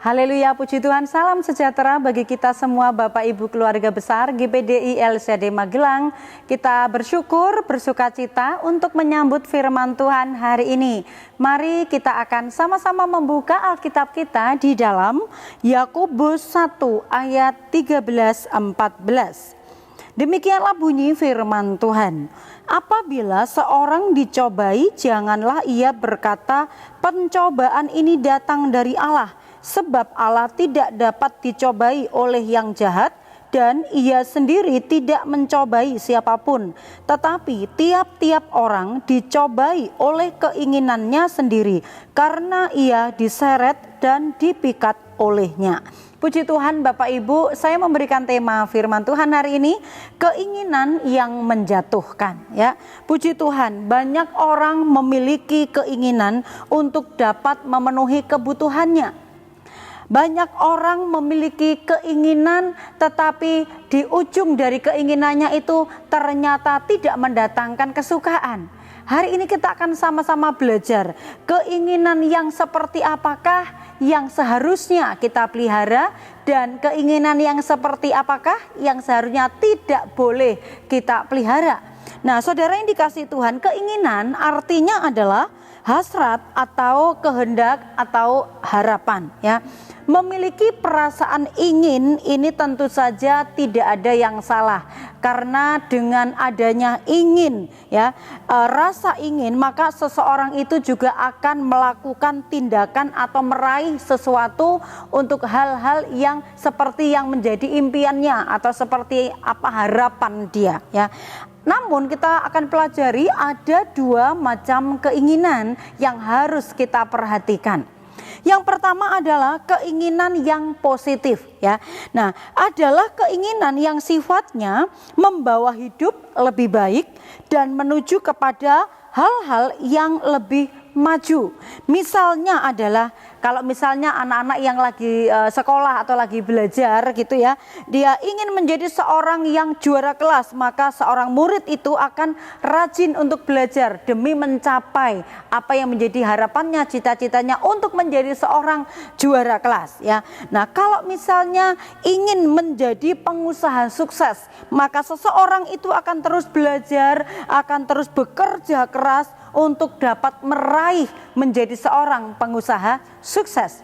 Haleluya, puji Tuhan, salam sejahtera bagi kita semua Bapak Ibu keluarga besar GPDI LCD Magelang. Kita bersyukur, bersukacita untuk menyambut firman Tuhan hari ini. Mari kita akan sama-sama membuka Alkitab kita di dalam Yakobus 1 ayat 13-14. Demikianlah bunyi firman Tuhan. Apabila seorang dicobai, janganlah ia berkata, pencobaan ini datang dari Allah. Sebab Allah tidak dapat dicobai oleh yang jahat, dan ia sendiri tidak mencobai siapapun. Tetapi tiap-tiap orang dicobai oleh keinginannya sendiri, karena ia diseret dan dipikat olehnya. Puji Tuhan Bapak Ibu, saya memberikan tema firman Tuhan hari ini, keinginan yang menjatuhkan. Ya, puji Tuhan, banyak orang memiliki keinginan untuk dapat memenuhi kebutuhannya. Banyak orang memiliki keinginan, tetapi di ujung dari keinginannya itu ternyata tidak mendatangkan kesukaan. Hari ini kita akan sama-sama belajar keinginan yang seperti apakah yang seharusnya kita pelihara, dan keinginan yang seperti apakah yang seharusnya tidak boleh kita pelihara. Nah, saudara yang dikasihi Tuhan, keinginan artinya adalah hasrat atau kehendak atau harapan, ya. Memiliki perasaan ingin ini tentu saja tidak ada yang salah, karena dengan adanya ingin, ya, rasa ingin, maka seseorang itu juga akan melakukan tindakan atau meraih sesuatu untuk hal-hal yang seperti yang menjadi impiannya atau seperti apa harapan dia, ya. Namun kita akan pelajari ada dua macam keinginan yang harus kita perhatikan. Yang pertama adalah keinginan yang positif, ya. Nah, adalah keinginan yang sifatnya membawa hidup lebih baik dan menuju kepada hal-hal yang lebih maju. Misalnya adalah kalau misalnya anak-anak yang lagi sekolah atau lagi belajar gitu, ya, dia ingin menjadi seorang yang juara kelas, maka seorang murid itu akan rajin untuk belajar demi mencapai apa yang menjadi harapannya, cita-citanya untuk menjadi seorang juara kelas, ya. Nah, kalau misalnya ingin menjadi pengusaha sukses, maka seseorang itu akan terus belajar, akan terus bekerja keras untuk dapat meraih menjadi seorang pengusaha sukses.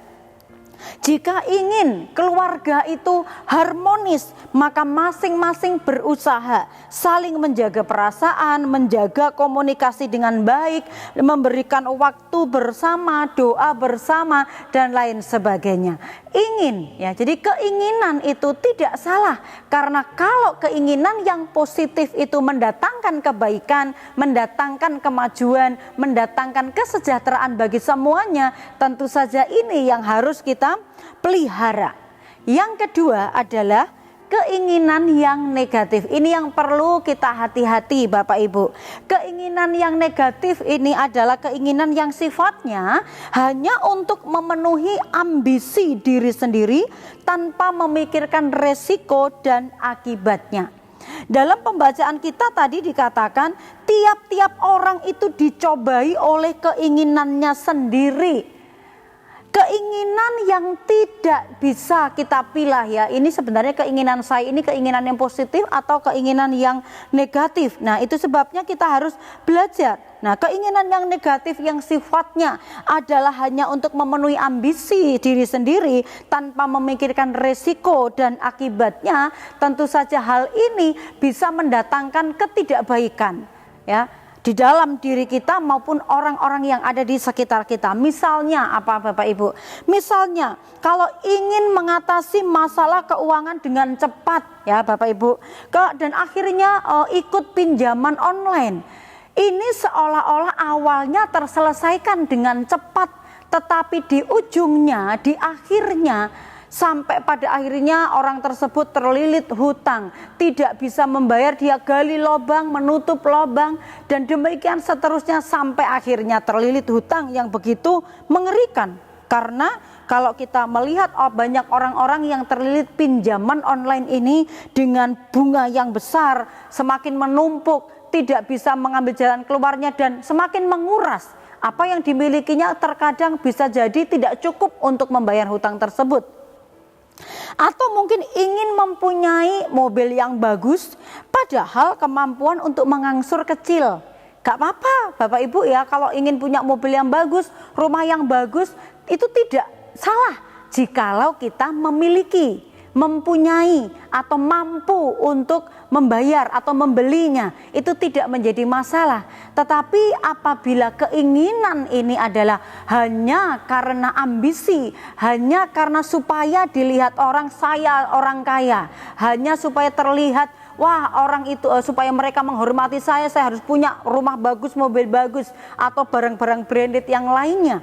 Jika ingin keluarga itu harmonis, maka masing-masing berusaha saling menjaga perasaan, menjaga komunikasi dengan baik, memberikan waktu bersama, doa bersama, dan lain sebagainya. Ingin, ya, jadi keinginan itu tidak salah, karena kalau keinginan yang positif itu mendatangkan kebaikan, mendatangkan kemajuan, mendatangkan kesejahteraan bagi semuanya, tentu saja ini yang harus kita pelihara. Yang kedua adalah keinginan yang negatif. Ini yang perlu kita hati-hati Bapak Ibu. Keinginan yang negatif ini adalah keinginan yang sifatnya hanya untuk memenuhi ambisi diri sendiri tanpa memikirkan resiko dan akibatnya. Dalam pembacaan kita tadi dikatakan tiap-tiap orang itu dicobai oleh keinginannya sendiri. Keinginan yang tidak bisa kita pilih, ya. Ini sebenarnya keinginan saya ini keinginan yang positif atau keinginan yang negatif. Nah, itu sebabnya kita harus belajar. Nah, keinginan yang negatif yang sifatnya adalah hanya untuk memenuhi ambisi diri sendiri tanpa memikirkan resiko dan akibatnya, tentu saja hal ini bisa mendatangkan ketidakbaikan, ya, di dalam diri kita maupun orang-orang yang ada di sekitar kita. Misalnya apa Bapak Ibu? Misalnya kalau ingin mengatasi masalah keuangan dengan cepat, ya Bapak Ibu, dan akhirnya ikut pinjaman online. Ini seolah-olah awalnya terselesaikan dengan cepat, tetapi di ujungnya, di akhirnya, sampai pada akhirnya orang tersebut terlilit hutang, tidak bisa membayar, dia gali lubang, menutup lubang, dan demikian seterusnya sampai akhirnya terlilit hutang yang begitu mengerikan. Karena kalau kita melihat banyak orang-orang yang terlilit pinjaman online ini dengan bunga yang besar, semakin menumpuk, tidak bisa mengambil jalan keluarnya dan semakin menguras Apa yang dimilikinya terkadang bisa jadi tidak cukup untuk membayar hutang tersebut. Atau mungkin ingin mempunyai mobil yang bagus, padahal kemampuan untuk mengangsur kecil. Gak apa-apa Bapak Ibu ya, kalau ingin punya mobil yang bagus, rumah yang bagus, itu tidak salah jikalau kita memiliki, mempunyai atau mampu untuk membayar atau membelinya, itu tidak menjadi masalah. Tetapi apabila keinginan ini adalah hanya karena ambisi, hanya karena supaya dilihat orang, saya orang kaya, hanya supaya terlihat wah orang itu supaya mereka menghormati saya harus punya rumah bagus, mobil bagus, atau barang-barang branded yang lainnya.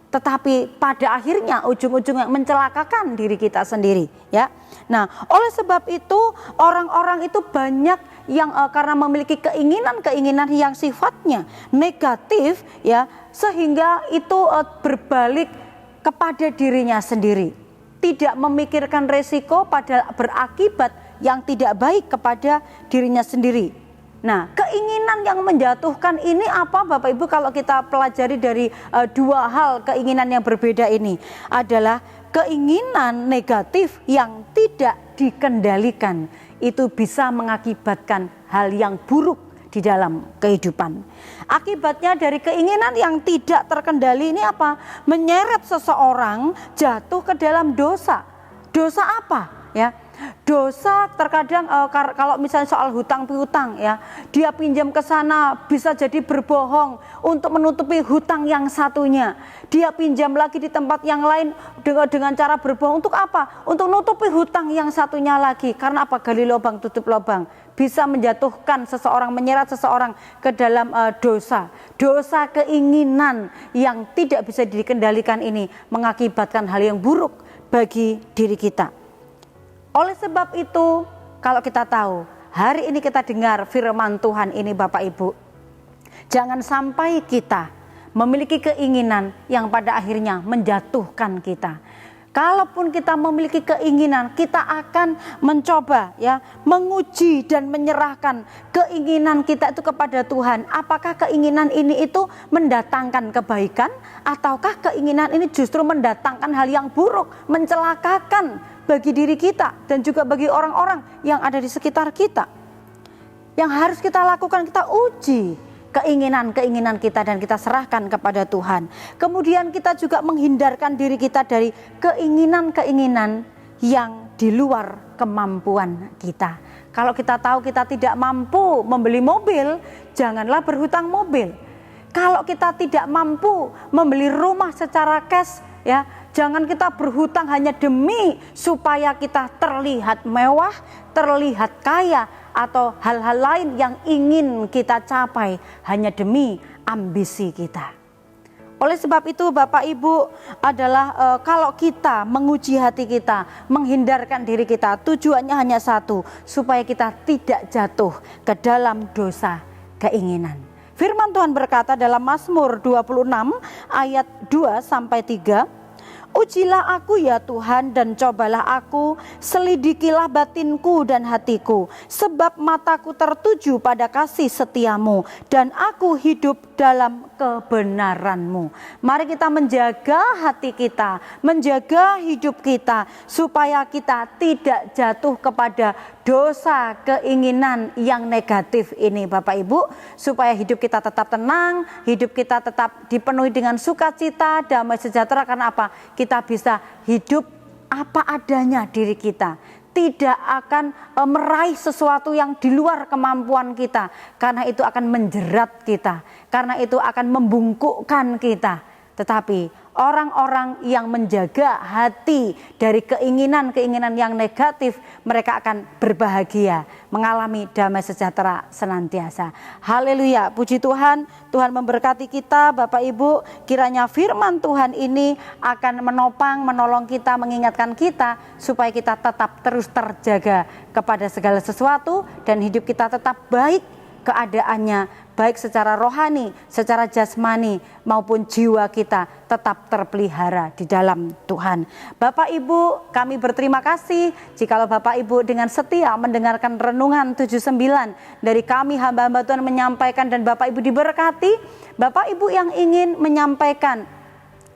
Tetapi pada akhirnya ujung-ujungnya mencelakakan diri kita sendiri ya. Nah, oleh sebab itu orang-orang itu banyak yang karena memiliki keinginan-keinginan yang sifatnya negatif ya, sehingga itu berbalik kepada dirinya sendiri. Tidak memikirkan resiko, pada berakibat yang tidak baik kepada dirinya sendiri. Nah, keinginan yang menjatuhkan ini apa Bapak Ibu, kalau kita pelajari dari dua hal keinginan yang berbeda ini adalah keinginan negatif yang tidak dikendalikan. Itu bisa mengakibatkan hal yang buruk di dalam kehidupan. Akibatnya dari keinginan yang tidak terkendali ini apa? Menyeret seseorang jatuh ke dalam dosa. Dosa apa? Ya. Dosa terkadang kalau misalnya soal hutang piutang ya, dia pinjam ke sana bisa jadi berbohong untuk menutupi hutang yang satunya. Dia pinjam lagi di tempat yang lain dengan cara berbohong untuk apa? Untuk menutupi hutang yang satunya lagi. Karena apa? Gali lubang tutup lubang. Bisa menjatuhkan seseorang, menyeret seseorang ke dalam dosa. Dosa keinginan yang tidak bisa dikendalikan ini mengakibatkan hal yang buruk bagi diri kita. Oleh sebab itu, kalau kita tahu, hari ini kita dengar firman Tuhan ini Bapak Ibu, jangan sampai kita memiliki keinginan yang pada akhirnya menjatuhkan kita. Kalaupun kita memiliki keinginan, kita akan mencoba ya, menguji dan menyerahkan keinginan kita itu kepada Tuhan. Apakah keinginan ini itu mendatangkan kebaikan, ataukah keinginan ini justru mendatangkan hal yang buruk, mencelakakan bagi diri kita dan juga bagi orang-orang yang ada di sekitar kita. Yang harus kita lakukan, kita uji keinginan-keinginan kita dan kita serahkan kepada Tuhan. Kemudian kita juga menghindarkan diri kita dari keinginan-keinginan yang di luar kemampuan kita. Kalau kita tahu kita tidak mampu membeli mobil, janganlah berhutang mobil. Kalau kita tidak mampu membeli rumah secara cash ya, jangan kita berhutang hanya demi supaya kita terlihat mewah, terlihat kaya, atau hal-hal lain yang ingin kita capai hanya demi ambisi kita. Oleh sebab itu Bapak Ibu adalah kalau kita menguji hati kita, menghindarkan diri kita, tujuannya hanya satu, supaya kita tidak jatuh ke dalam dosa keinginan. Firman Tuhan berkata dalam Mazmur 26 ayat 2-3, ujilah aku ya Tuhan dan cobalah aku, selidikilah batinku dan hatiku, sebab mataku tertuju pada kasih setiamu dan aku hidup dalam kebenaranmu. Mari kita menjaga hati kita, menjaga hidup kita, supaya kita tidak jatuh kepada dosa keinginan yang negatif ini Bapak Ibu, supaya hidup kita tetap tenang, hidup kita tetap dipenuhi dengan sukacita, damai sejahtera. Karena apa? Kita bisa hidup apa adanya diri kita, tidak akan meraih sesuatu yang di luar kemampuan kita, karena itu akan menjerat kita, karena itu akan membungkukkan kita. Tetapi orang-orang yang menjaga hati dari keinginan-keinginan yang negatif, mereka akan berbahagia, mengalami damai sejahtera senantiasa. Haleluya, puji Tuhan. Tuhan memberkati kita Bapak Ibu. Kiranya firman Tuhan ini akan menopang, menolong kita, mengingatkan kita, supaya kita tetap terus terjaga kepada segala sesuatu, dan hidup kita tetap baik keadaannya, baik secara rohani, secara jasmani maupun jiwa kita tetap terpelihara di dalam Tuhan. Bapak Ibu, kami berterima kasih jikalau Bapak Ibu dengan setia mendengarkan renungan 79 dari kami hamba-hamba Tuhan menyampaikan, dan Bapak Ibu diberkati. Bapak Ibu yang ingin menyampaikan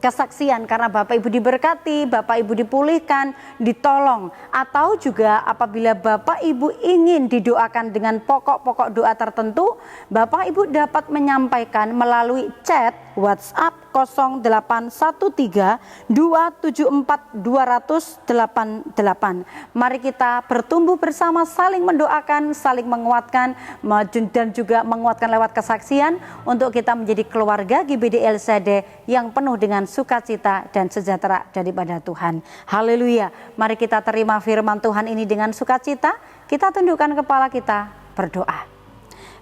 kesaksian karena Bapak Ibu diberkati, Bapak Ibu dipulihkan, ditolong, atau juga apabila Bapak Ibu ingin didoakan dengan pokok-pokok doa tertentu, Bapak Ibu dapat menyampaikan melalui chat WhatsApp 0813 274 20088. Mari kita bertumbuh bersama, saling mendoakan, saling menguatkan, dan juga menguatkan lewat kesaksian untuk kita menjadi keluarga GBD LCD yang penuh dengan sukacita dan sejahtera daripada Tuhan. Haleluya. Mari kita terima firman Tuhan ini dengan sukacita. Kita tundukkan kepala kita, berdoa.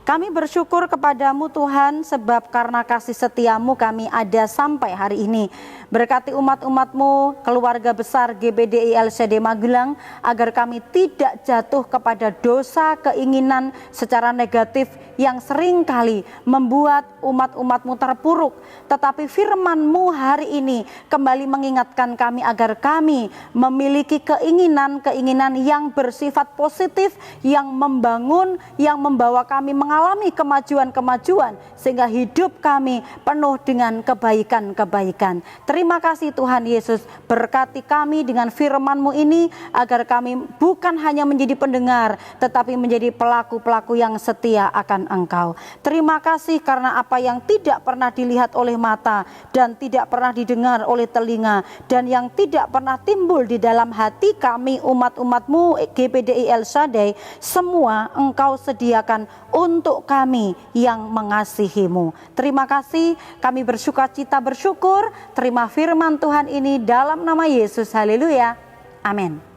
Kami bersyukur kepadamu Tuhan, sebab karena kasih setiamu kami ada sampai hari ini. Berkati umat-umatmu, keluarga besar GBDI LCD Magelang, agar kami tidak jatuh kepada dosa keinginan secara negatif yang seringkali membuat umat-umatmu terpuruk. Tetapi firman-Mu hari ini kembali mengingatkan kami agar kami memiliki keinginan-keinginan yang bersifat positif, yang membangun, yang membawa kami mengalami kemajuan-kemajuan, sehingga hidup kami penuh dengan kebaikan-kebaikan. Terima kasih Tuhan Yesus, berkati kami dengan firman-Mu ini, agar kami bukan hanya menjadi pendengar, tetapi menjadi pelaku-pelaku yang setia akan Engkau. Terima kasih karena apa yang tidak pernah dilihat oleh mata, dan tidak pernah didengar oleh telinga, dan yang tidak pernah timbul di dalam hati kami umat-umat-Mu GBDI LCD, semua Engkau sediakan untuk kami yang mengasihi-Mu. Terima kasih, kami bersukacita bersyukur, terima firman Tuhan ini dalam nama Yesus. Haleluya. Amin.